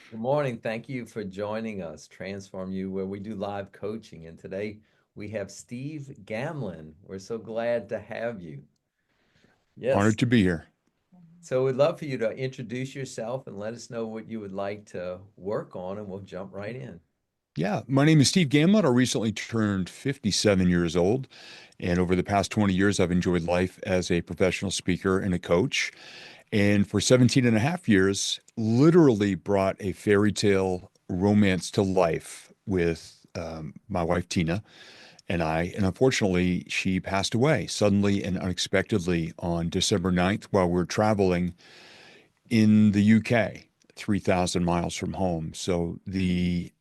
Good morning. Thank you for joining us, Transform You, where we do live coaching. And today we have Steve Gamlin. We're so glad to have you. Yes. Honored to be here. So we'd love for you to introduce yourself and let us know what you would like to work on, and we'll jump right in. Yeah, my name is Steve Gamlin. I recently turned 57 years old. And over the past 20 years, I've enjoyed life as a professional speaker and a coach. And for 17 and a half years, literally brought a fairy tale romance to life with my wife, Tina, and I. And unfortunately, she passed away suddenly and unexpectedly on December 9th while we were traveling in the UK, 3,000 miles from home. So the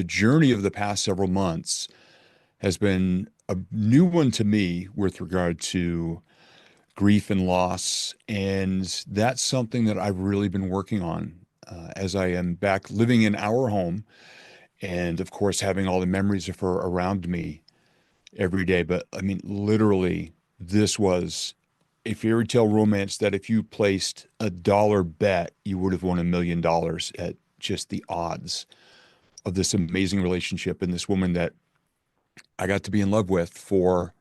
journey of the past several months has been a new one to me with regard to grief and loss. And that's something that I've really been working on as I am back living in our home. And of course, having all the memories of her around me every day. But I mean, literally, this was a fairy tale romance that if you placed a dollar bet, you would have won $1 million at just the odds of this amazing relationship and this woman that I got to be in love with for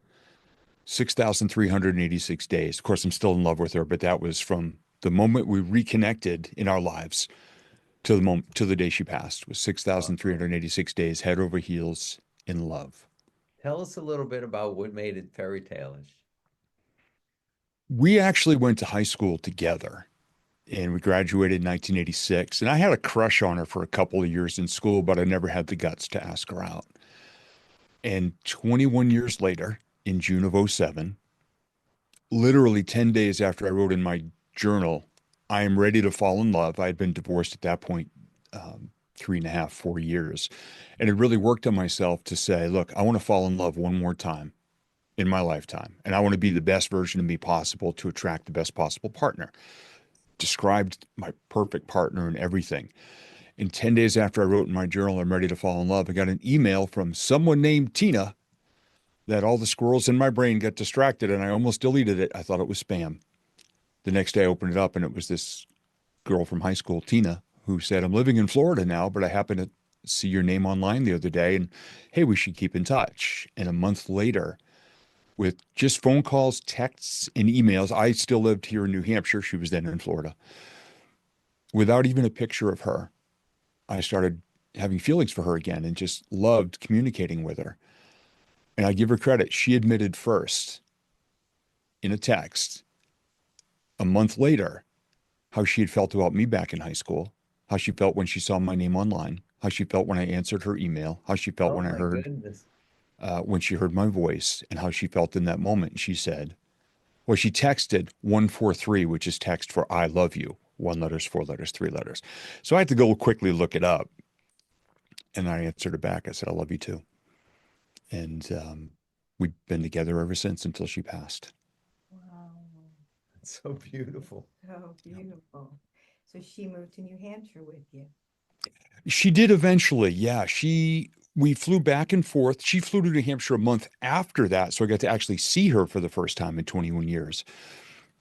6,386 days. Of course, I'm still in love with her, but that was from the moment we reconnected in our lives to the moment to the day she passed was Awesome. 6,386 days head over heels in love. Tell us a little bit about what made it fairy tale-ish. We actually went to high school together and we graduated in 1986. And I had a crush on her for a couple of years in school, but I never had the guts to ask her out. And 21 years later, in June of '07, literally 10 days after I wrote in my journal, I am ready to fall in love. I had been divorced at that point, 3.5, 4 years, and it really worked on myself to say, look, I want to fall in love one more time in my lifetime. And I want to be the best version of me possible to attract the best possible partner. Described my perfect partner and everything. And 10 days after I wrote in my journal, I'm ready to fall in love, I got an email from someone named Tina that all the squirrels in my brain got distracted and I almost deleted it. I thought it was spam. The next day I opened it up and it was this girl from high school, Tina, who said, I'm living in Florida now, but I happened to see your name online the other day and hey, we should keep in touch. And a month later, with just phone calls, texts, and emails, I still lived here in New Hampshire. She was then in Florida. Without even a picture of her, I started having feelings for her again and just loved communicating with her. And I give her credit. She admitted first in a text a month later how she had felt about me back in high school, how she felt when she saw my name online, how she felt when I answered her email, how she felt Oh my goodness. when she heard my voice, and how she felt in that moment. She said, well, she texted 143, which is text for I love you. One letters, four letters, three letters. So I had to go quickly look it up. And I answered her back. I said, I love you too. And we've been together ever since until she passed. Wow, That's so beautiful. so beautiful. So she moved to New Hampshire with you. She did eventually. Yeah. We flew back and forth. She flew to New Hampshire a month after that. So I got to actually see her for the first time in 21 years.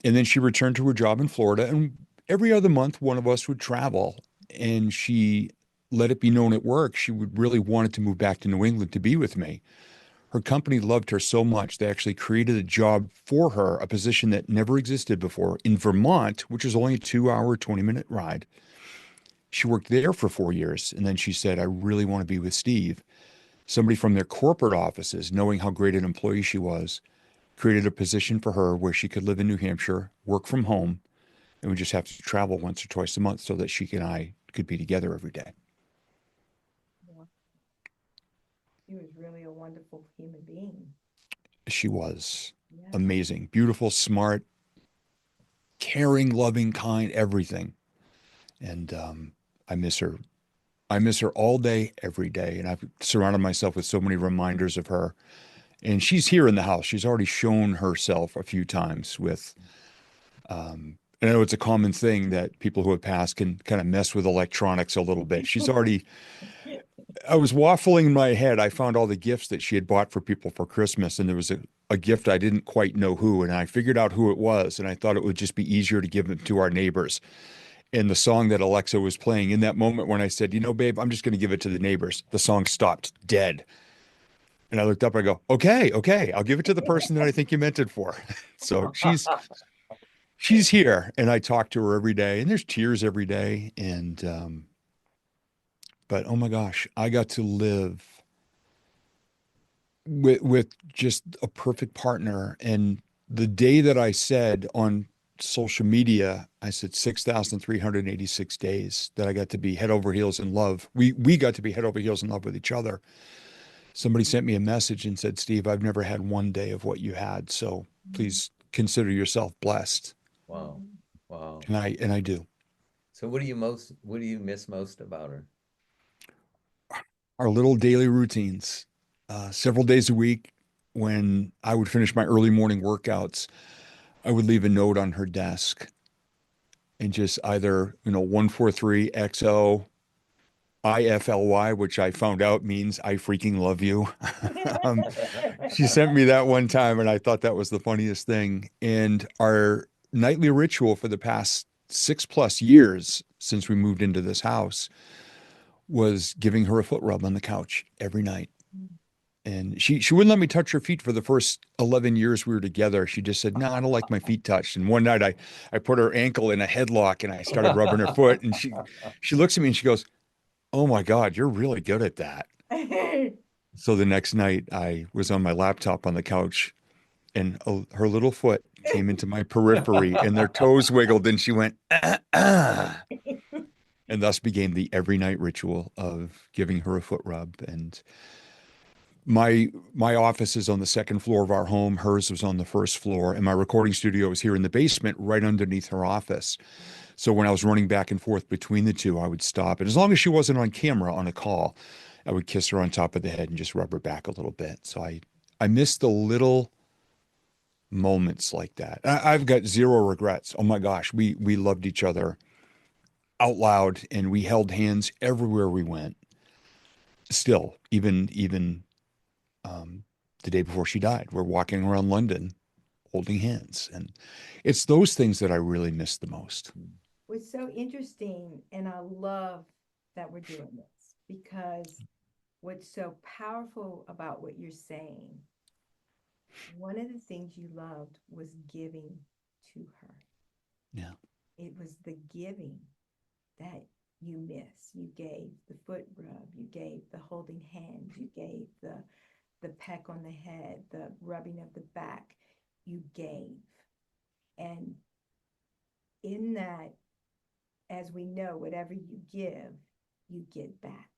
And then she returned to her job in Florida. And every other month, one of us would travel. And she let it be known at work she would really wanted to move back to New England to be with me. Her company loved her so much, they actually created a job for her, a position that never existed before in Vermont, which is only a 2 hour, 20-minute ride. She worked there for 4 years. And then she said, I really want to be with Steve. Somebody from their corporate offices, knowing how great an employee she was, created a position for her where she could live in New Hampshire, work from home, and we just have to travel once or twice a month so that she and I could be together every day. Wow. She was really a wonderful human being. She was Yeah. amazing, beautiful, smart, caring, loving, kind, everything. And I miss her. I miss her all day, every day. And I've surrounded myself with so many reminders of her. And she's here in the house. She's already shown herself a few times with, I know it's a common thing that people who have passed can kind of mess with electronics a little bit. She's already, I was waffling in my head. I found all the gifts that she had bought for people for Christmas, and there was a gift I didn't quite know who, and I figured out who it was, and I thought it would just be easier to give it to our neighbors. And the song that Alexa was playing in that moment when I said, you know, babe, I'm just going to give it to the neighbors, the song stopped dead. And I looked up, I go, okay, I'll give it to the person that I think you meant it for. So she's here, and I talk to her every day, and there's tears every day. And but oh my gosh, I got to live with just a perfect partner. And the day that I said on social media, I said 6,386 days that I got to be head over heels in love. We got to be head over heels in love with each other. Somebody sent me a message and said, Steve, I've never had one day of what you had. So please consider yourself blessed. Wow. Wow. And I do. So what do you miss most about her? Our little daily routines, several days a week, when I would finish my early morning workouts, I would leave a note on her desk and just either, 143XO IFLY, which I found out means I freaking love you. um, she sent me that one time, and I thought that was the funniest thing. And our nightly ritual for the past 6+ years since we moved into this house was giving her a foot rub on the couch every night. And she wouldn't let me touch her feet for the first 11 years we were together. She just said, no, I don't like my feet touched. And one night I put her ankle in a headlock and I started rubbing her foot. And she looks at me and she goes, oh my God, you're really good at that. So the next night I was on my laptop on the couch, and her little foot came into my periphery and their toes wiggled, and she went, and thus became the every night ritual of giving her a foot rub. And my office is on the second floor of our home. Hers was on the first floor, and my recording studio was here in the basement, right underneath her office. So when I was running back and forth between the two, I would stop, and as long as she wasn't on camera on a call, I would kiss her on top of the head and just rub her back a little bit. So I miss the little moments like that. I've got zero regrets. Oh my gosh, we loved each other out loud, and we held hands everywhere we went. Still, even um, the day before she died, we're walking around London holding hands, and it's those things that I really miss the most. Was so interesting, and I love that we're doing this, because what's so powerful about what you're saying, one of the things you loved was giving to her. Yeah. It was the giving that you miss. You gave the foot rub, you gave the holding hands, you gave the peck on the head, the rubbing of the back. You gave. And in that, as we know, whatever you give, you get back.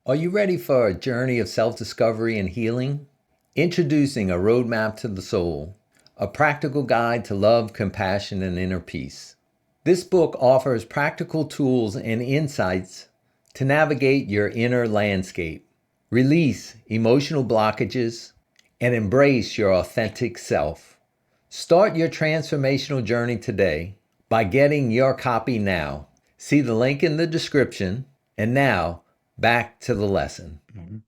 Are you ready for a journey of self-discovery and healing? Introducing A Roadmap to the Soul, a practical guide to love, compassion, and inner peace. This book offers practical tools and insights to navigate your inner landscape, release emotional blockages, and embrace your authentic self. Start your transformational journey today by getting your copy now. See the link in the description. And now, back to the lesson. Mhm.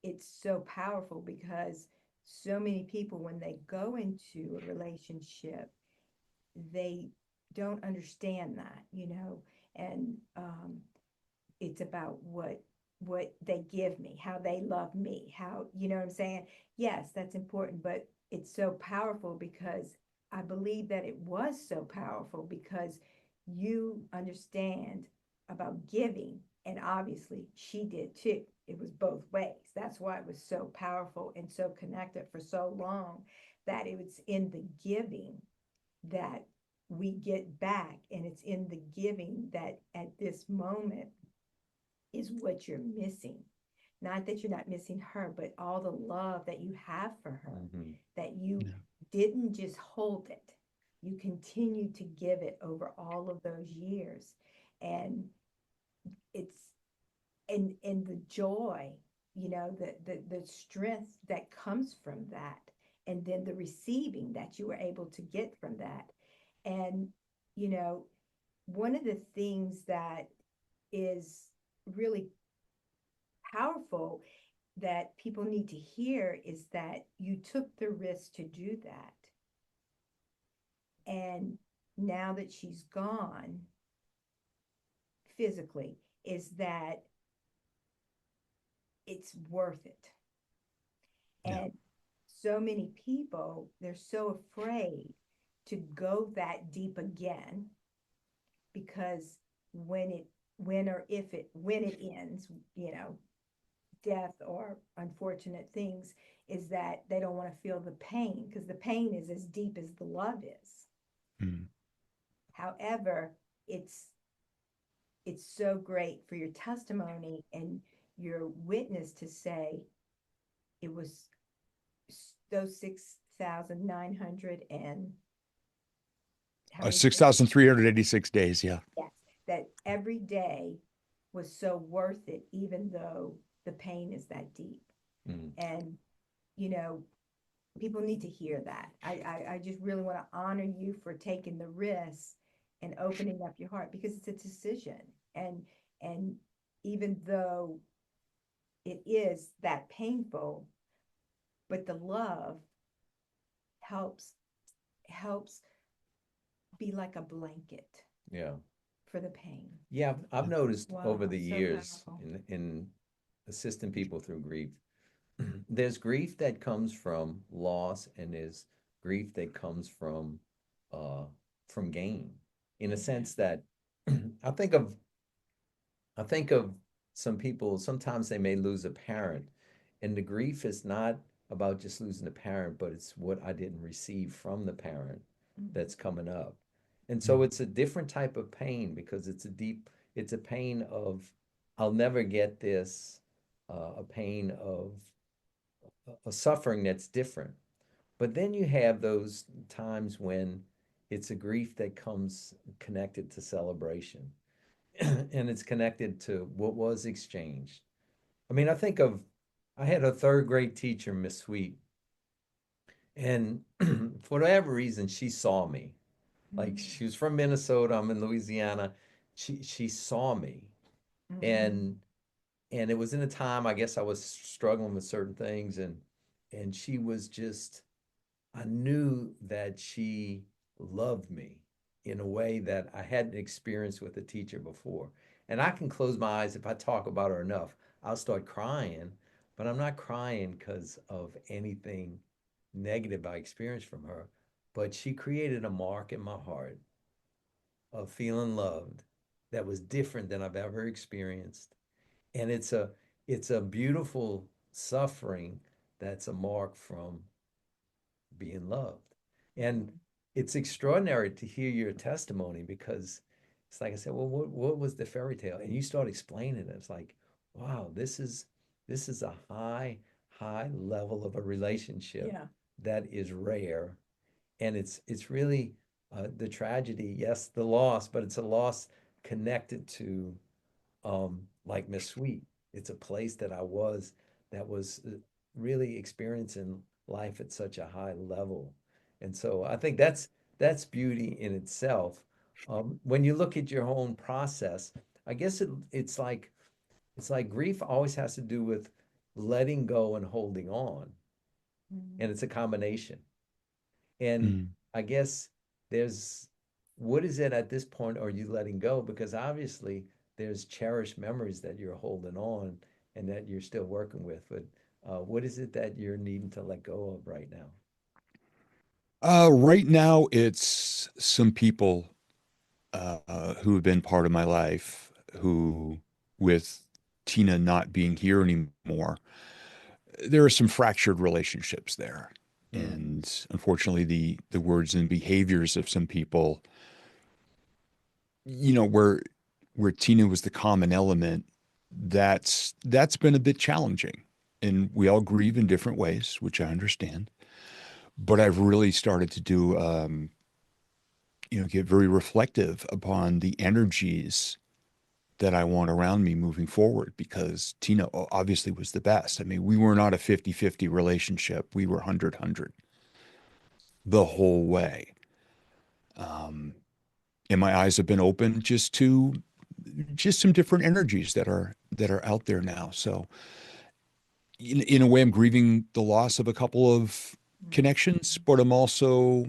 It's so powerful because so many people, when they go into a relationship, they don't understand that, and it's about what they give me, how they love me, how, you know what I'm saying? Yes, that's important, but it's so powerful because I believe that it was so powerful because you understand about giving, and obviously she did too. It was both ways. That's why it was so powerful and so connected for so long, that it was in the giving that we get back, and it's in the giving that at this moment is what you're missing. Not that you're not missing her, but all the love that you have for her, that you Yeah. didn't just hold it. You continued to give it over all of those years. And it's and the joy, the strength that comes from that, and then the receiving that you were able to get from that. And you know, one of the things that is really powerful that people need to hear is that you took the risk to do that. And now that she's gone, physically, is that it's worth it. Yeah. And so many people, they're so afraid to go that deep again, because when it ends, death or unfortunate things, is that they don't want to feel the pain, because the pain is as deep as the love is. Mm. However, it's so great for your testimony and your witness to say it was those 6,900 and how many 6,386 days. Yeah. yes, that every day was so worth it, even though the pain is that deep. Mm. And people need to hear that. I just really want to honor you for taking the risk and opening up your heart, because it's a decision. And even though it is that painful, but the love helps be like a blanket Yeah. for the pain. Yeah, I've noticed over Wow, the so years powerful. in assisting people through grief, there's grief that comes from loss, and there's grief that comes uh from gain. In a sense that I think of I think of some people, sometimes they may lose a parent, and the grief is not about just losing a parent, but it's what I didn't receive from the parent that's coming up. And so Mm. it's a different type of pain, because it's a pain of, I'll never get this, a pain of a suffering that's different. But then you have those times when it's a grief that comes connected to celebration, and it's connected to what was exchanged. I mean, I had a third grade teacher, Miss Sweet, and for whatever reason, she saw me. Like, she was from Minnesota, I'm in Louisiana. She saw me, and it was in a time, I guess, I was struggling with certain things, and she was just, I knew that she loved me in a way that I hadn't experienced with a teacher before. And I can close my eyes, if I talk about her enough, I'll start crying, but I'm not crying because of anything negative I experienced from her. But she created a mark in my heart of feeling loved that was different than I've ever experienced. And it's a beautiful suffering that's a mark from being loved. And it's extraordinary to hear your testimony, because it's like I said, well, what was the fairy tale? And you start explaining it. It's like, wow, this is a high level of a relationship Yeah. that is rare. And it's really the tragedy, yes, the loss, but it's a loss connected to like Miss Sweet. It's a place that was really experiencing life at such a high level. And so I think that's beauty in itself. When you look at your own process, I guess it's like grief always has to do with letting go and holding on, and it's a combination. And Mm. I guess there's what is it at this point are you letting go? Because obviously there's cherished memories that you're holding on and that you're still working with. But what is it that you're needing to let go of right now? Right now, it's some people who have been part of my life who, with Tina not being here anymore, there are some fractured relationships there. Mm, And unfortunately, the words and behaviors of some people, where Tina was the common element, that's been a bit challenging. And we all grieve in different ways, which I understand. But I've really started to get very reflective upon the energies that I want around me moving forward, because Tina obviously was the best. I mean, we were not a 50-50 relationship. We were 100-100 the whole way. And my eyes have been open just some different energies that are out there now. So in a way, I'm grieving the loss of a couple of connections, but I'm also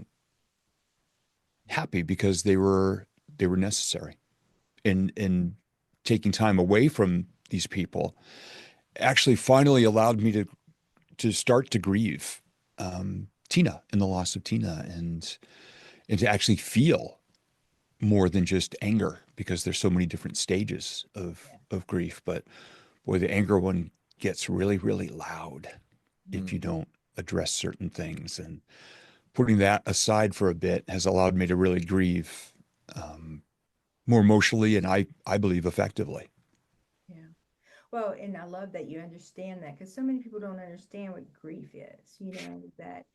happy because they were necessary. And taking time away from these people actually finally allowed me to start to grieve Tina and the loss of Tina, and to actually feel more than just anger, because there's so many different stages of grief. But boy, the anger one gets really, really loud if you don't address certain things. And putting that aside for a bit has allowed me to really grieve more emotionally, and I believe effectively. Yeah. Well, and I love that you understand that, because so many people don't understand what grief is, that,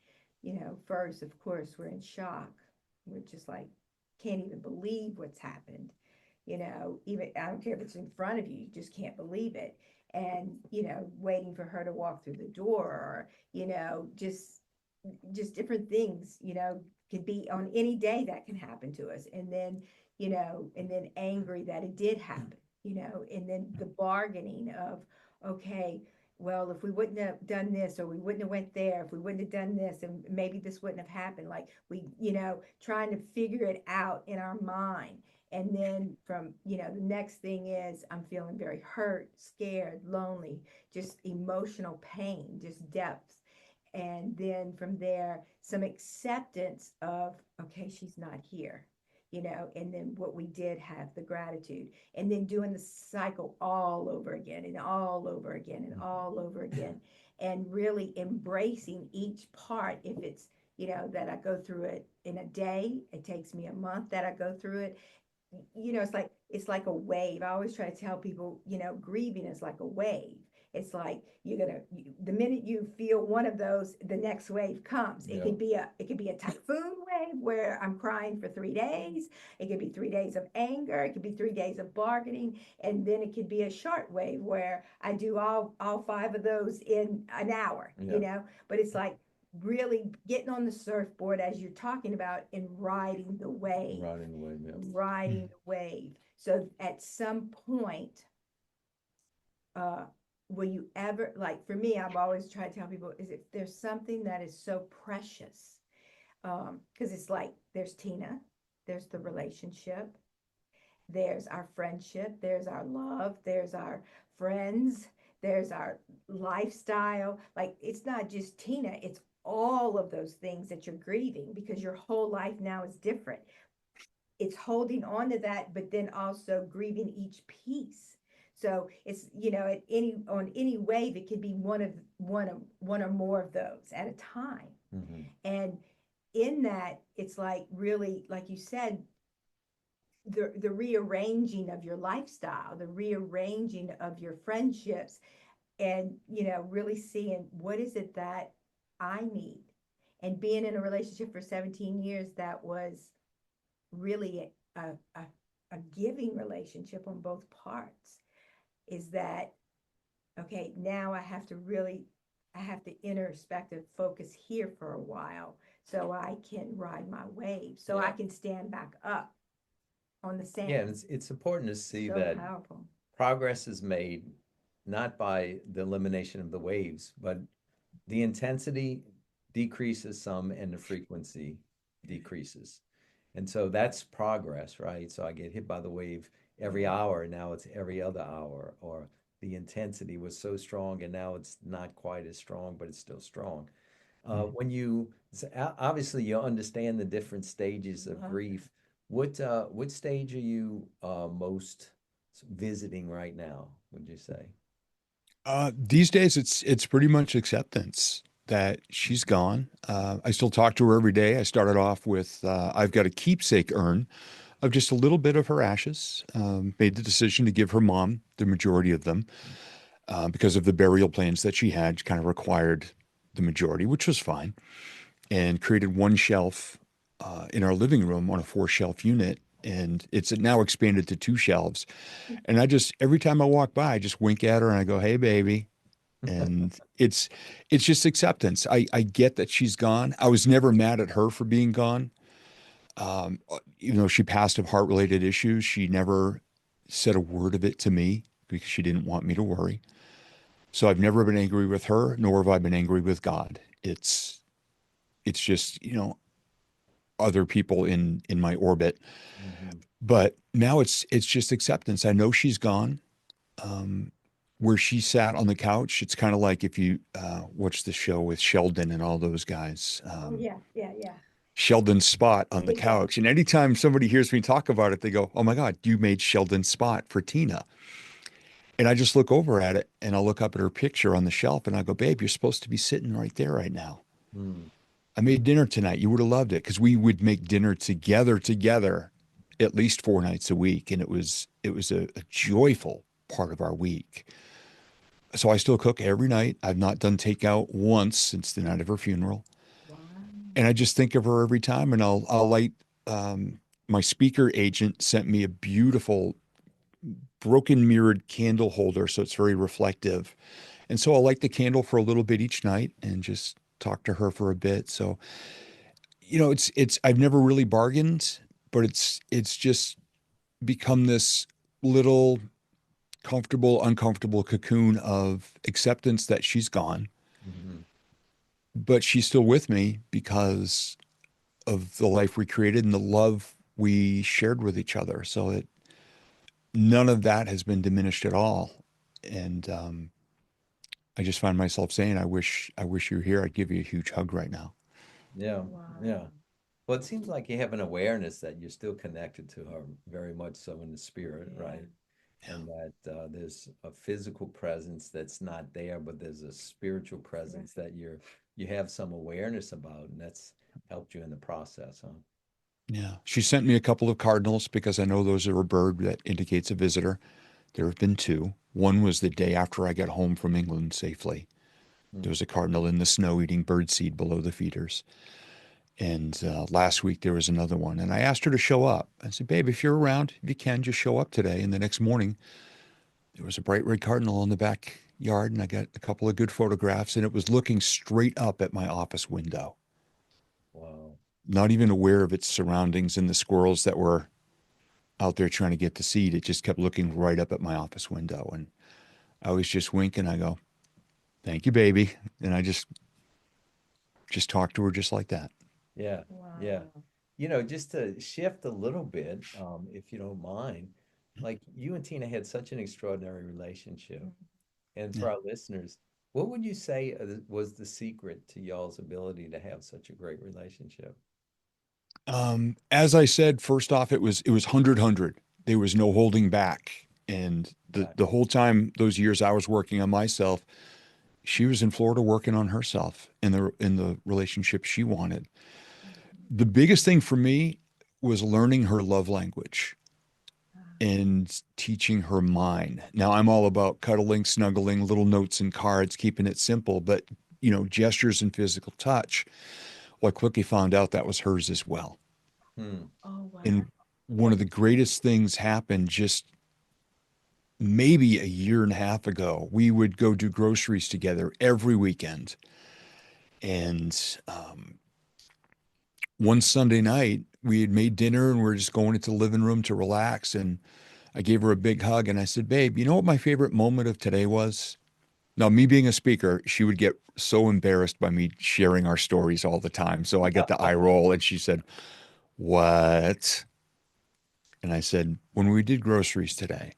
first, of course, we're in shock. We're just like, can't even believe what's happened. Even I don't care if it's in front of you, you just can't believe it. And, waiting for her to walk through the door, or, just different things, could be on any day that can happen to us. And then angry that it did happen, and then the bargaining of, okay, well, if we wouldn't have done this, or we wouldn't have went there, if we wouldn't have done this, and maybe this wouldn't have happened, like trying to figure it out in our mind. And then from, the next thing is I'm feeling very hurt, scared, lonely, just emotional pain, just depth. And then from there, some acceptance of, okay, she's not here, and then what we did have, the gratitude, and then doing the cycle all over again and all over again and all over again, and really embracing each part. If it's, that I go through it in a day, it takes me a month that I go through it. It's like a wave. I always try to tell people, grieving is like a wave. It's like the minute you feel one of those, the next wave comes. It could be a typhoon wave where I'm crying for 3 days. It could be 3 days of anger. It could be 3 days of bargaining, and then it could be a short wave where I do all five of those in an hour. But it's like really getting on the surfboard, as you're talking about, and riding the wave. Riding the wave. So at some point, will you ever, like for me, I've always tried to tell people, is if there's something that is so precious, because it's like there's Tina, there's the relationship, there's our friendship, there's our love, there's our friends, there's our lifestyle. Like it's not just Tina, it's all of those things that you're grieving, because your whole life now is different. It's holding on to that, but then also grieving each piece. So it's, on any wave, it could be one or more of those at a time. And in that, it's like really, like you said, the rearranging of your lifestyle, the rearranging of your friendships, and really seeing what is it that I need. And being in a relationship for 17 years, that was really a giving relationship on both parts. Is that, okay, now I have to introspective focus here for a while, so I can ride my wave, so I can stand back up on the sand. Yeah, and it's important to see So that powerful. progress is made not by the elimination of the waves, but the intensity decreases some and the frequency decreases. And so that's progress, right? So I get hit by the wave every hour, now it's every other hour, or the intensity was so strong and now it's not quite as strong, but it's still strong. When you obviously you understand the different stages of grief. What stage are you most visiting right now, would you say? These days, it's pretty much acceptance that she's gone. I still talk to her every day. I started off with I've got a keepsake urn of just a little bit of her ashes. Made the decision to give her mom the majority of them because of the burial plans that she had, kind of required the majority, which was fine, and created one shelf in our living room on a 4-shelf unit. And it's now expanded to 2 shelves. And I just, every time I walk by, I just wink at her and I go, "Hey, baby." And it's just acceptance. I get that she's gone. I was never mad at her for being gone. She passed of heart-related issues. She never said a word of it to me because she didn't want me to worry. So I've never been angry with her, nor have I been angry with God. It's just, other people in my orbit. Mhm. But now it's just acceptance. I know she's gone. Where she sat on the couch, it's kind of like if you watch the show with Sheldon and all those guys. Oh, yeah, yeah, yeah. Sheldon's spot on the Yeah. couch. And anytime somebody hears me talk about it, they go, "Oh my God, you made Sheldon's spot for Tina." And I just look over at it and I'll look up at her picture on the shelf and I go, "Babe, you're supposed to be sitting right there right now. Mm. I made dinner tonight. You would have loved it." Because we would make dinner together at least 4 nights a week. And it was a joyful part of our week. So I still cook every night. I've not done takeout once since the night of her funeral. Wow. And I just think of her every time. And I'll light, my speaker agent sent me a beautiful broken mirrored candle holder. So it's very reflective. And so I'll light the candle for a little bit each night and just talk to her for a bit. So, I've never really bargained, but it's just become this little comfortable, uncomfortable cocoon of acceptance that she's gone, Mhm. but she's still with me because of the life we created and the love we shared with each other. So none of that has been diminished at all. And I just find myself saying, I wish you were here. I'd give you a huge hug right now. Yeah, yeah. Wow. Well, it seems like you have an awareness that you're still connected to her very much so in the spirit, Yeah. right? And that there's a physical presence that's not there, but there's a spiritual Right. presence that you have some awareness about, and that's helped you in the process, huh? Yeah. She sent me a couple of cardinals because I know those are a bird that indicates a visitor. There have been two. One was the day after I got home from England safely. There Mm. was a cardinal in the snow eating birdseed below the feeders. And last week there was another one. And I asked her to show up. I said, "Babe, if you're around, if you can, just show up today." And the next morning, there was a bright red cardinal in the backyard. And I got a couple of good photographs. And it was looking straight up at my office window, Wow. not even aware of its surroundings and the squirrels that were out there trying to get the seed. It just kept looking right up at my office window. And I was just winking. I go, "Thank you, baby." And I just talked to her just like that. Yeah, yeah. Wow. Just to shift a little bit, if you don't mind, like you and Tina had such an extraordinary relationship. Mhm. And Yeah. for our listeners, what would you say was the secret to y'all's ability to have such a great relationship? As I said, first off, it was 100. There was no holding back. And the Right. the whole time those years I was working on myself, she was in Florida working on herself in the relationship she wanted. Mhm. The biggest thing for me was learning her love language Wow. and teaching her mine. Now I'm all about cuddling, snuggling, little notes and cards, keeping it simple, but gestures and physical touch. Well, I quickly found out that was hers as well. Hmm. Oh, wow. And one of the greatest things happened just maybe a year and a half ago. We would go do groceries together every weekend. And one Sunday night, we had made dinner and we are just going into the living room to relax. And I gave her a big hug and I said, "Babe, you know what my favorite moment of today was?" Now, me being a speaker, she would get so embarrassed by me sharing our stories all the time. So I got the eye roll and she said, "What?" And I said, "When we did groceries today."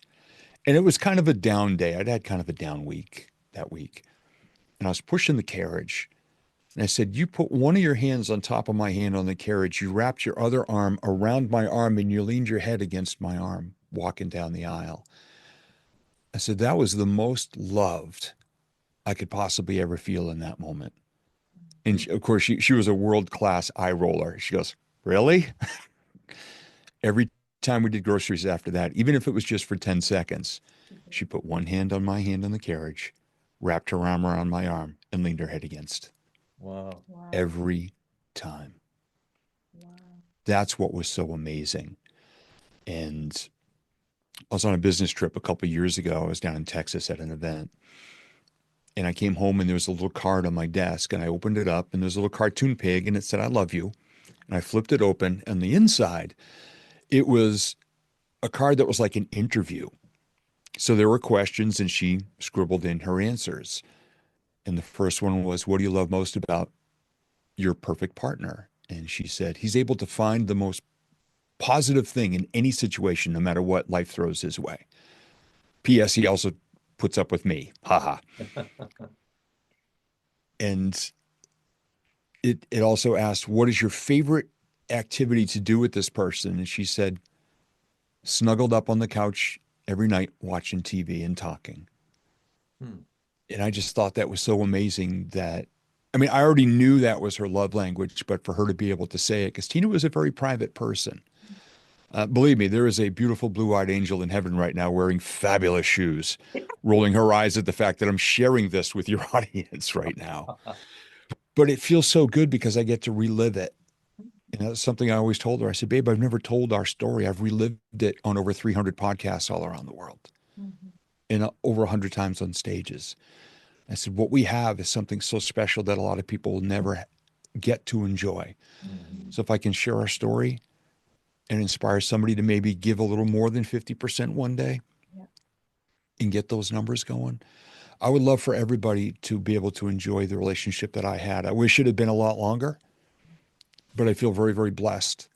And it was kind of a down day. I'd had kind of a down week that week. And I was pushing the carriage. And I said, "You put one of your hands on top of my hand on the carriage. You wrapped your other arm around my arm and you leaned your head against my arm walking down the aisle." I said, "That was the most loved I could possibly ever feel in that moment." And Hmm. of course, she was a world class eye roller. She goes, "Really?" Every time we did groceries after that, even if it was just for 10 seconds, she put one hand on my hand on the carriage, wrapped her arm around my arm, and leaned her head against Wow. Wow. every time. Wow. That's what was so amazing. And I was on a business trip a couple of years ago. I was down in Texas at an event. And I came home and there was a little card on my desk. And I opened it up and there's a little cartoon pig and it said, "I love you." And I flipped it open. And the inside, it was a card that was like an interview. So there were questions and she scribbled in her answers. And the first one was, "What do you love most about your perfect partner?" And she said, he's able to find the most positive thing in any situation, no matter what life throws his way. P.S. He also puts up with me. Haha. And it also asked, what is your favorite activity to do with this person? And she said, snuggled up on the couch every night watching TV and talking. Hmm. And I just thought that was so amazing that, I mean, I already knew that was her love language, but for her to be able to say it, because Tina was a very private person. Believe me, there is a beautiful blue-eyed angel in heaven right now wearing fabulous shoes, rolling her eyes at the fact that I'm sharing this with your audience right now. But it feels so good because I get to relive it. And that's something I always told her. I said, babe, I've never told our story. I've relived it on over 300 podcasts all around the world and over 100 times on stages. I said, what we have is something so special that a lot of people will never get to enjoy. Mhm. So if I can share our story and inspire somebody to maybe give a little more than 50% one day Yeah. and get those numbers going, I would love for everybody to be able to enjoy the relationship that I had. I wish it had been a lot longer, but I feel very, very blessed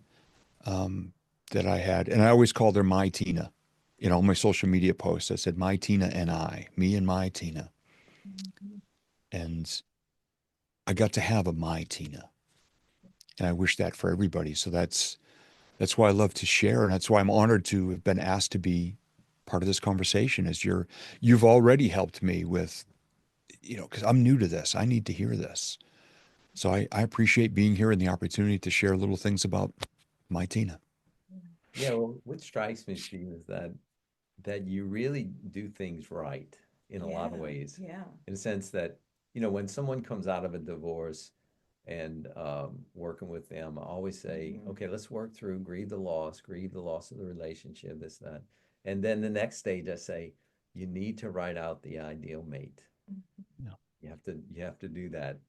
that I had. And I always called her my Tina. In all my social media posts, I said, my Tina and I, me and my Tina. Mhm. And I got to have a my Tina. And I wish that for everybody. So that's why I love to share. And that's why I'm honored to have been asked to be part of this conversation as you've already helped me with, because I'm new to this. I need to hear this. So I appreciate being here and the opportunity to share little things about my Tina. Yeah, well, what strikes me, Steve, is that you really do things right in a lot of ways. Yeah. In a sense that, when someone comes out of a divorce and working with them, I always say, Mhm. okay, let's work through, grieve the loss of the relationship, this, that. And then the next stage, I say, you need to write out the ideal mate. Mhm. Yeah. You have to do that.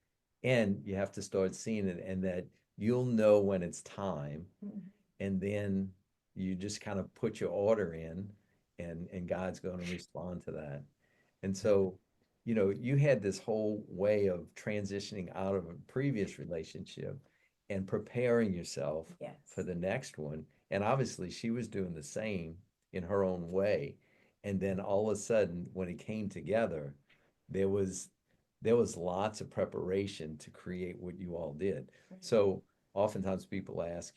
And you have to start seeing it, and that you'll know when it's time, Mhm. and then you just kind of put your order in, and God's going to respond to that. And so, you had this whole way of transitioning out of a previous relationship and preparing yourself for Yes. the next one. And obviously, she was doing the same in her own way. And then all of a sudden, when it came together, there was there was lots of preparation to create what you all did. Right. So oftentimes people ask,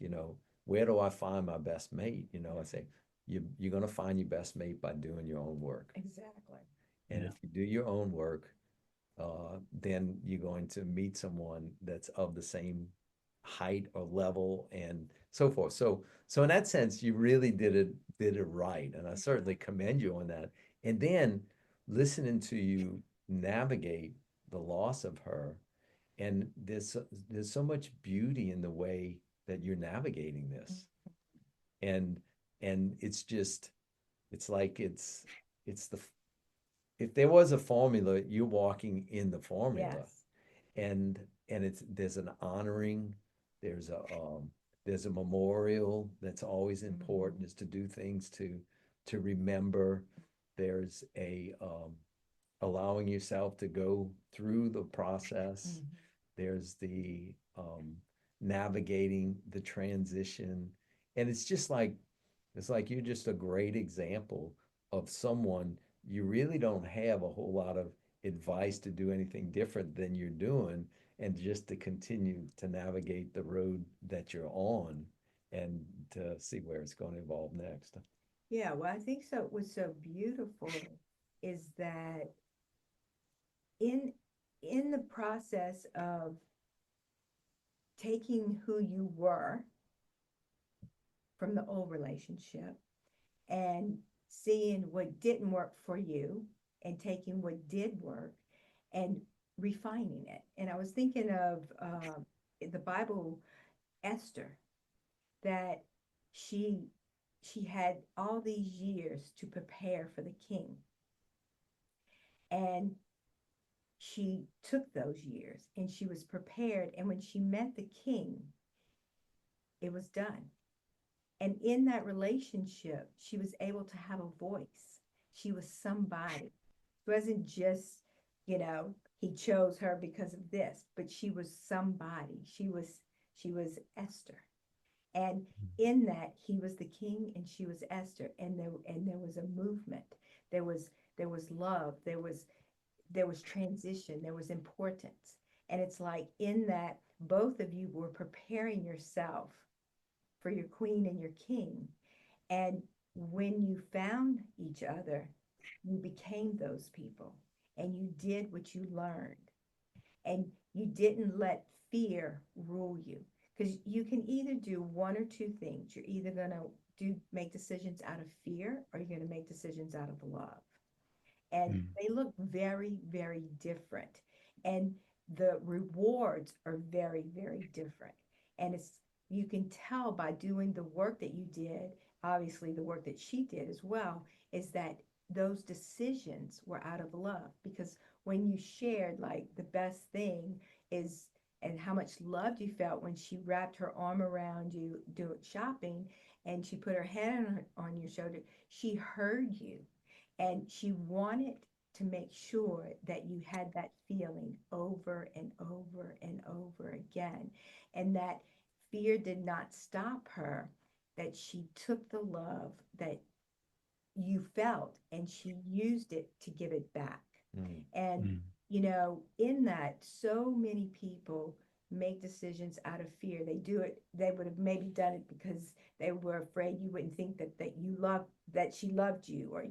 where do I find my best mate? I say, you're going to find your best mate by doing your own work. Exactly. And Yeah. if you do your own work, then you're going to meet someone that's of the same height or level and so forth. So in that sense, you really did it right, and I certainly commend you on that. And then listening to you navigate the loss of her, and there's so much beauty in the way that you're navigating this, and it's like it's the if there was a formula, you're walking in the formula, Yes. and there's an honoring, there's a memorial that's always important, is to do things to remember. There's a allowing yourself to go through the process. Mhm. There's the navigating the transition, and it's like you're just a great example of someone. You really don't have a whole lot of advice to do anything different than you're doing, and just to continue to navigate the road that you're on, and to see where it's going to evolve next. Yeah, well, I think so. What's so beautiful is that in in the process of taking who you were from the old relationship and seeing what didn't work for you and taking what did work and refining it. And I was thinking of the Bible, Esther, that she she had all these years to prepare for the king, and she took those years and she was prepared, and when she met the king, it was done. And in that relationship, she was able to have a voice. She was somebody. It wasn't just, he chose her because of this, but she was somebody. She was Esther. And in that, he was the king and she was Esther. And there was a movement. There was love. There was transition. There was importance. And it's like in that both of you were preparing yourself for your queen and your king. And when you found each other, you became those people and you did what you learned and you didn't let fear rule you. Because you can either do one or two things. You're either going to make decisions out of fear or you're going to make decisions out of love. And they look very, very different. And the rewards are very, very different. And you can tell by doing the work that you did, obviously the work that she did as well, is that those decisions were out of love. Because when you shared, like, the best thing is, and how much loved you felt when she wrapped her arm around you doing shopping and she put her hand on your shoulder, she heard you and she wanted to make sure that you had that feeling over and over and over again. And that fear did not stop her, that she took the love that you felt and she used it to give it back. And, in that, so many people make decisions out of fear. They do it, they would have maybe done it because they were afraid you wouldn't think that she loved you, or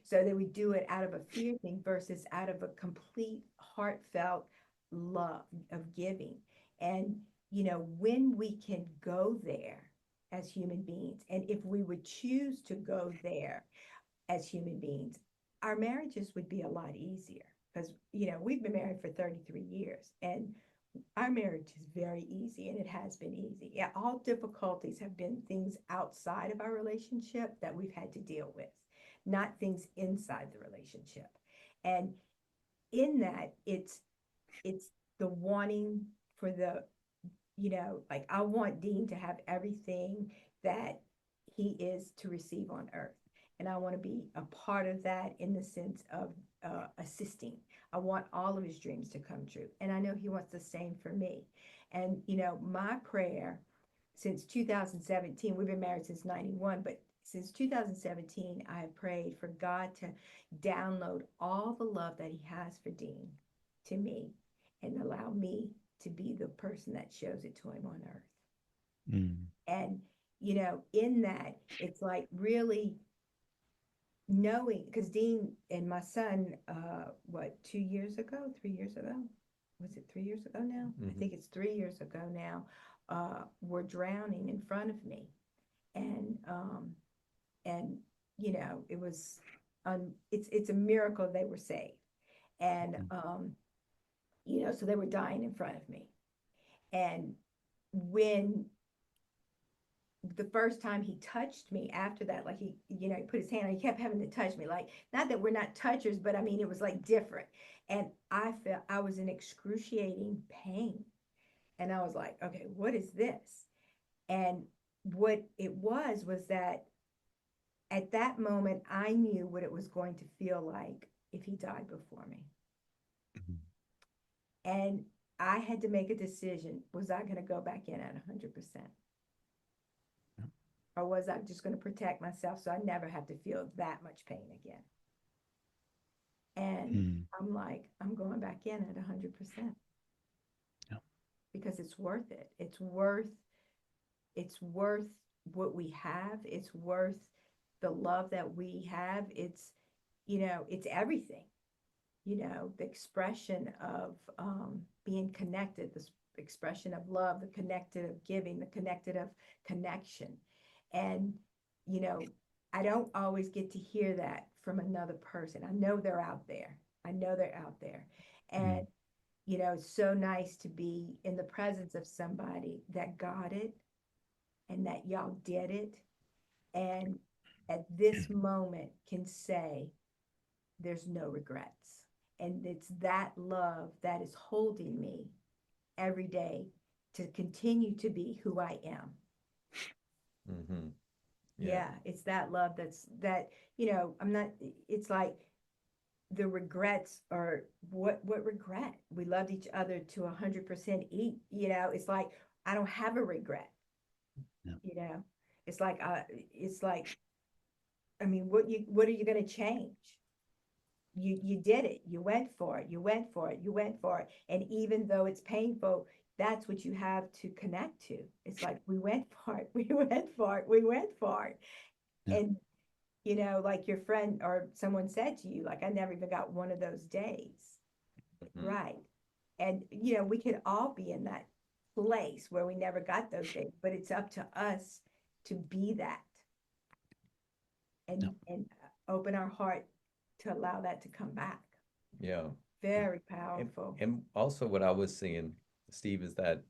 so they would do it out of a fear thing versus out of a complete heartfelt love of giving. And, when we can go there as human beings, and if we would choose to go there as human beings, our marriages would be a lot easier because, we've been married for 33 years and our marriage is very easy and it has been easy. Yeah, all difficulties have been things outside of our relationship that we've had to deal with, not things inside the relationship. And in that, it's the wanting for the, like, I want Dean to have everything that he is to receive on earth. And I want to be a part of that in the sense of assisting. I want all of his dreams to come true. And I know he wants the same for me. And, my prayer since 2017, we've been married since 91, but since 2017, I have prayed for God to download all the love that he has for Dean to me and allow me to be the person that shows it to him on earth. And, in that, it's like really knowing, because Dean and my son, 2 years ago, 3 years ago, was it 3 years ago now? I think it's 3 years ago now, were drowning in front of me. And, it was, it's a miracle they were saved. And, so they were dying in front of me. And when the first time he touched me after that, like he put his hand on, he kept having to touch me. Like, not that we're not touchers, but I mean, it was like different. And I felt I was in excruciating pain. And I was like, okay, what is this? And what it was that at that moment, I knew what it was going to feel like if he died before me. And I had to make a decision. Was I going to go back in at 100%? Or was I just going to protect myself so I never have to feel that much pain again? And I'm like, I'm going back in at 100%. Yeah. Because it's worth it. It's worth what we have. It's worth the love that we have. It's, it's everything. The expression of being connected, the expression of love, the connected of giving, the connected of connection. And, I don't always get to hear that from another person. I know they're out there. And, it's so nice to be in the presence of somebody that got it and that y'all did it. And at this moment can say, there's no regrets. And it's that love that is holding me every day to continue to be who I am. Yeah, it's that love I'm not, it's like the regrets are what regret? We loved each other to 100% each, it's like I don't have a regret. Yeah. You know, it's like, I mean, what are you going to change? You did it. You went for it. You went for it. You went for it. And even though it's painful, that's what you have to connect to. It's like, we went for it. We went for it. We went for it. Yeah. And, you know, like your friend or someone said to you, like, I never even got one of those days. Mhm. Right. And, you know, we could all be in that place where we never got those days, but it's up to us to be that Yeah. and open our heart to allow that to come back. Yeah. Very And, powerful. and also what I was seeing, Steve, is that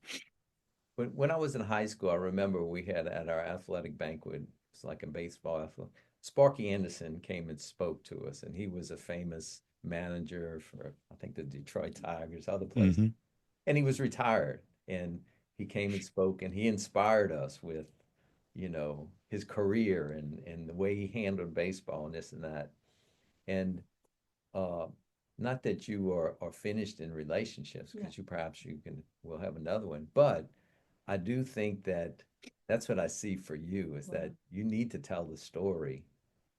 when I was in high school, I remember we had at our athletic banquet, it's like a baseball athletic, Sparky Anderson came and spoke to us, and he was a famous manager for, I think, the Detroit Tigers, other places. Mm-hmm. And he was retired, and he came and spoke, and he inspired us with, you know, his career and the way he handled baseball and this and that. And uh, not that you are finished in relationships, Yeah. because you perhaps you can will have another one, but I do think that that's what I see for you is that Wow. you need to tell the story.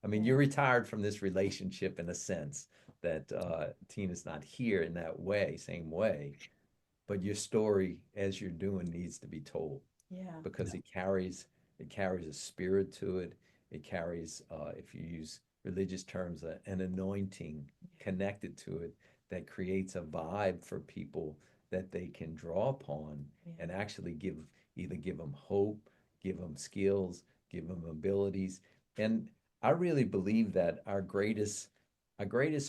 I mean, Yeah. you're retired from this relationship in a sense that Tina's not here in that way, same way, but your story as you're doing needs to be told Yeah. because Yeah. it carries a spirit to it. It carries, if you use religious terms, an anointing connected to it that creates a vibe for people that they can draw upon and Yeah. actually give them hope, give them skills, give them abilities. And I really believe that our greatest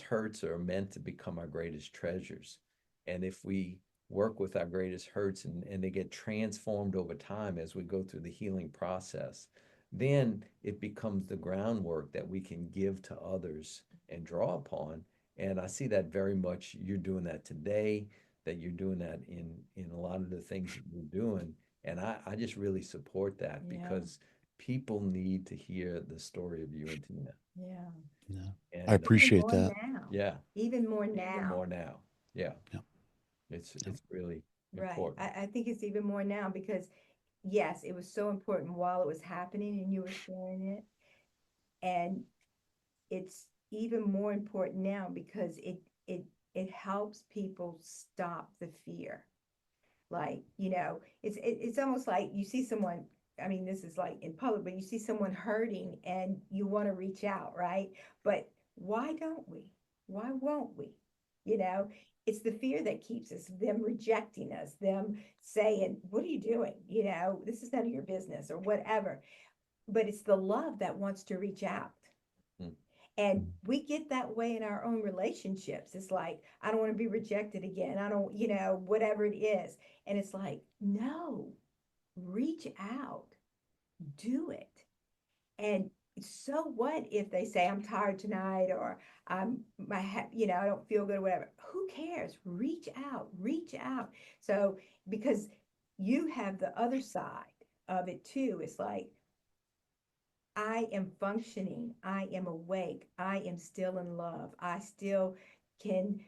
hurts are meant to become our greatest treasures. And if we work with our greatest hurts and they get transformed over time as we go through the healing process, then it becomes the groundwork that we can give to others and draw upon. And I see that very much you're doing that today, that you're doing that in a lot of the things that you're doing. And I just really support that Yeah. because people need to hear the story of you and Tina. Yeah. Yeah. I And Even appreciate more that. now. yeah, Even more even now. more now. Yeah, Yeah. Yeah. it's really Right. important. I think it's even more now because yes, it was so important while it was happening and you were sharing it. And it's even more important now because it helps people stop the fear. Like, you know, it's almost like you see someone, I mean, this is like in public, but you see someone hurting and you want to reach out, right? But why don't we? Why won't we? You know, it's the fear that keeps us, them rejecting us, them saying, what are you doing? You know, this is none of your business or whatever. But it's the love that wants to reach out. Mm. And we get that way in our own relationships. It's like, I don't want to be rejected again. I don't, you know, whatever it is. And it's like, no, reach out, do it. And so what if they say, I'm tired tonight or you know, I don't feel good or whatever. Who cares? Reach out, reach out. So, because you have the other side of it too. It's like, I am functioning. I am awake. I am still in love. I still can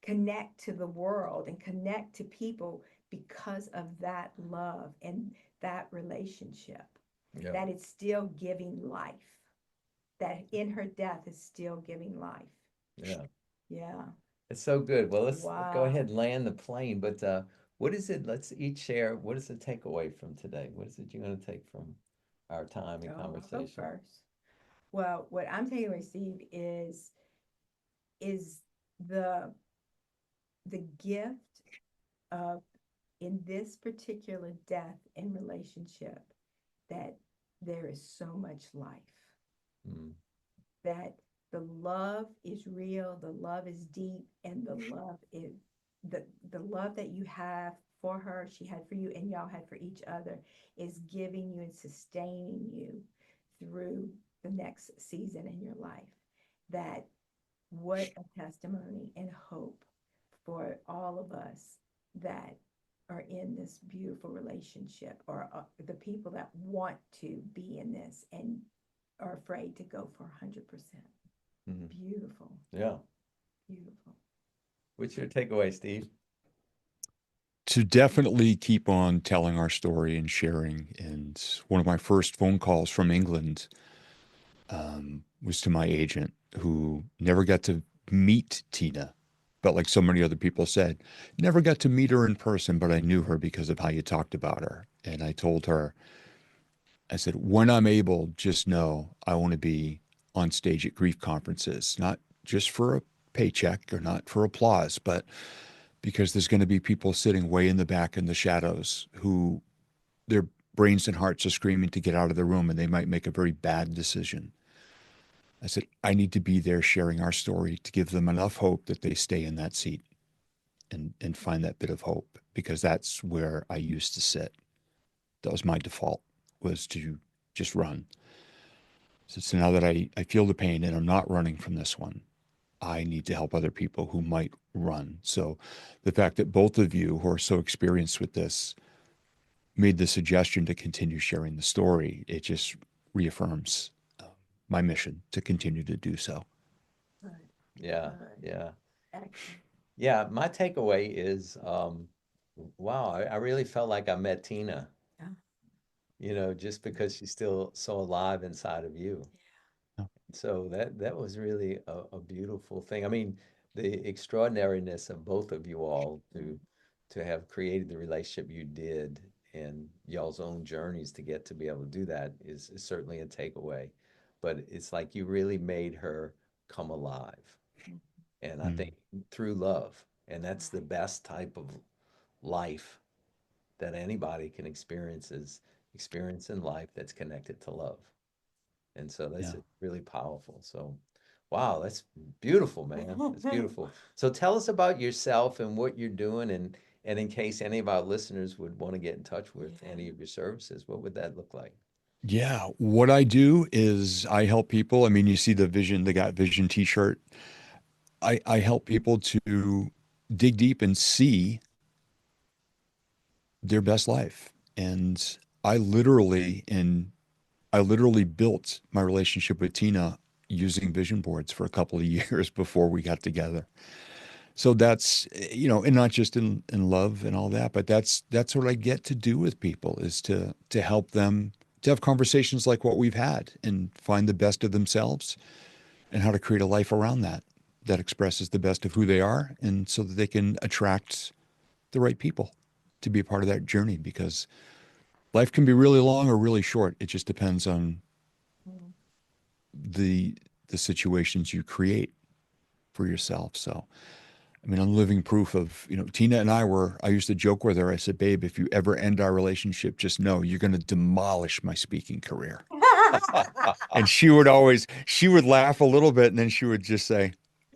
connect to the world and connect to people because of that love and that relationship. Yeah. That it's still giving life. That in her death is still giving life. Yeah. Yeah. It's so good. Well, let's go Wow. ahead and land the plane. But what is it? Let's each share. What is the takeaway from today? What is it you're going to take from our time and Oh, I'll go conversation? first. Well, what I'm taking away, Steve, is the the gift of in this particular death and relationship that there is so much life, Mm. that the love is real, the love is deep, and the love that you have for her, she had for you, and y'all had for each other is giving you and sustaining you through the next season in your life. That what a testimony and hope for all of us that are in this beautiful relationship or the people that want to be in this and are afraid to go for 100%. Mhm. Beautiful, Yeah. beautiful. What's your takeaway, Steve? To definitely keep on telling our story and sharing. And one of my first phone calls from England was to my agent, who never got to meet Tina. But like so many other people said, never got to meet her in person, but I knew her because of how you talked about her. And I told her, I said, when I'm able, just know I want to be on stage at grief conferences, not just for a paycheck or not for applause, but because there's going to be people sitting way in the back in the shadows who their brains and hearts are screaming to get out of the room, and they might make a very bad decision. I said, I need to be there sharing our story to give them enough hope that they stay in that seat and find that bit of hope, because that's where I used to sit. That was my default, was to just run. So now that I feel the pain and I'm not running from this one, I need to help other people who might run. So the fact that both of you who are so experienced with this made the suggestion to continue sharing the story, it just reaffirms my mission to continue to do so. Right. Yeah, Right. yeah. Excellent. Yeah, my takeaway is, wow, I really felt like I met Tina, just because she's still so alive inside of you. So that was really a beautiful thing. I mean, the extraordinariness of both of you all to have created the relationship you did, and y'all's own journeys to get to be able to do that is certainly a takeaway. But it's like you really made her come alive. And I think through love. And that's the best type of life that anybody can experience, is experiencing life that's connected to love. And so that's Yeah. really powerful. So, wow, that's beautiful, man. That's beautiful. So tell us about yourself and what you're doing, and in case any of our listeners would want to get in touch with any of your services, what would that look like? Yeah. What I do is I help people. I mean, you see the Vision, the Got Vision t-shirt. I help people to dig deep and see their best life. And I literally, and I literally built my relationship with Tina using vision boards for a couple of years before we got together. So that's, and not just in love and all that, but that's what I get to do with people, is to help them to have conversations like what we've had and find the best of themselves and how to create a life around that expresses the best of who they are, and so that they can attract the right people to be a part of that journey, because life can be really long or really short. It just depends on the the situations you create for yourself. So, I mean, I'm living proof of, Tina and I used to joke with her. I said, babe, if you ever end our relationship, just know you're going to demolish my speaking career. And she would laugh a little bit, and then she would just say,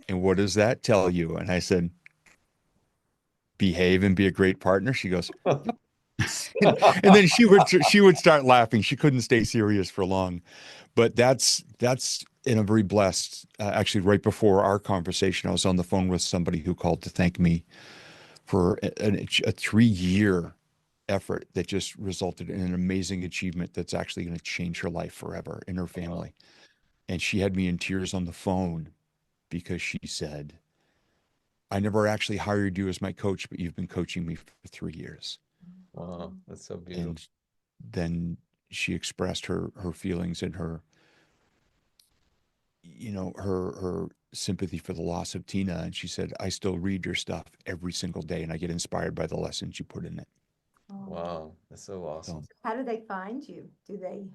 and what does that tell you? And I said, behave and be a great partner. She goes, and then she would start laughing. She couldn't stay serious for long. But that's in a very blessed. Actually, right before our conversation, I was on the phone with somebody who called to thank me for a 3-year effort that just resulted in an amazing achievement that's actually going to change her life forever and her family. And she had me in tears on the phone because she said, I never actually hired you as my coach, but you've been coaching me for 3 years. Oh, that's so beautiful. And then she expressed her feelings and her sympathy for the loss of Tina. And she said, I still read your stuff every single day, and I get inspired by the lessons you put in it. Wow, that's so awesome. How do they find you? Do they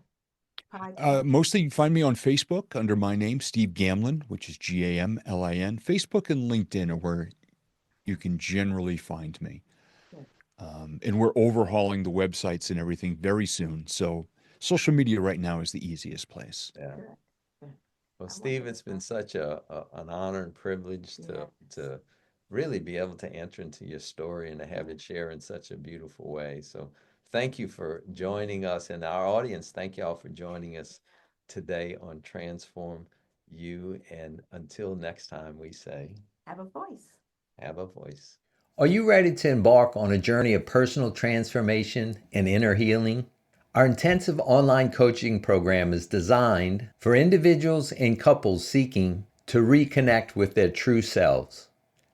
Mostly you find me on Facebook under my name, Steve Gamlin, which is Gamlin. Facebook and LinkedIn are where you can generally find me. And we're overhauling the websites and everything very soon. So social media right now is the easiest place. Yeah. Well, Steve, it's been such an honor and privilege to really be able to enter into your story and to have it share in such a beautiful way. So thank you for joining us, and our audience, thank y'all for joining us today on Transform You. And until next time, we say, have a voice? have a voice. Are you ready to embark on a journey of personal transformation and inner healing? Our intensive online coaching program is designed for individuals and couples seeking to reconnect with their true selves.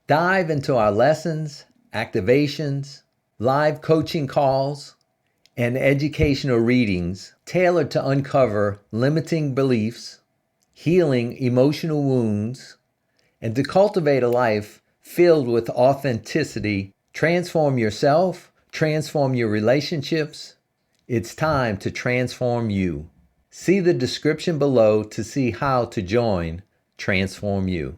Dive into our lessons, activations, live coaching calls, and educational readings tailored to uncover limiting beliefs, healing emotional wounds, and to cultivate a life filled with authenticity. Transform yourself, transform your relationships. It's time to transform you. See the description below to see how to join Transform You.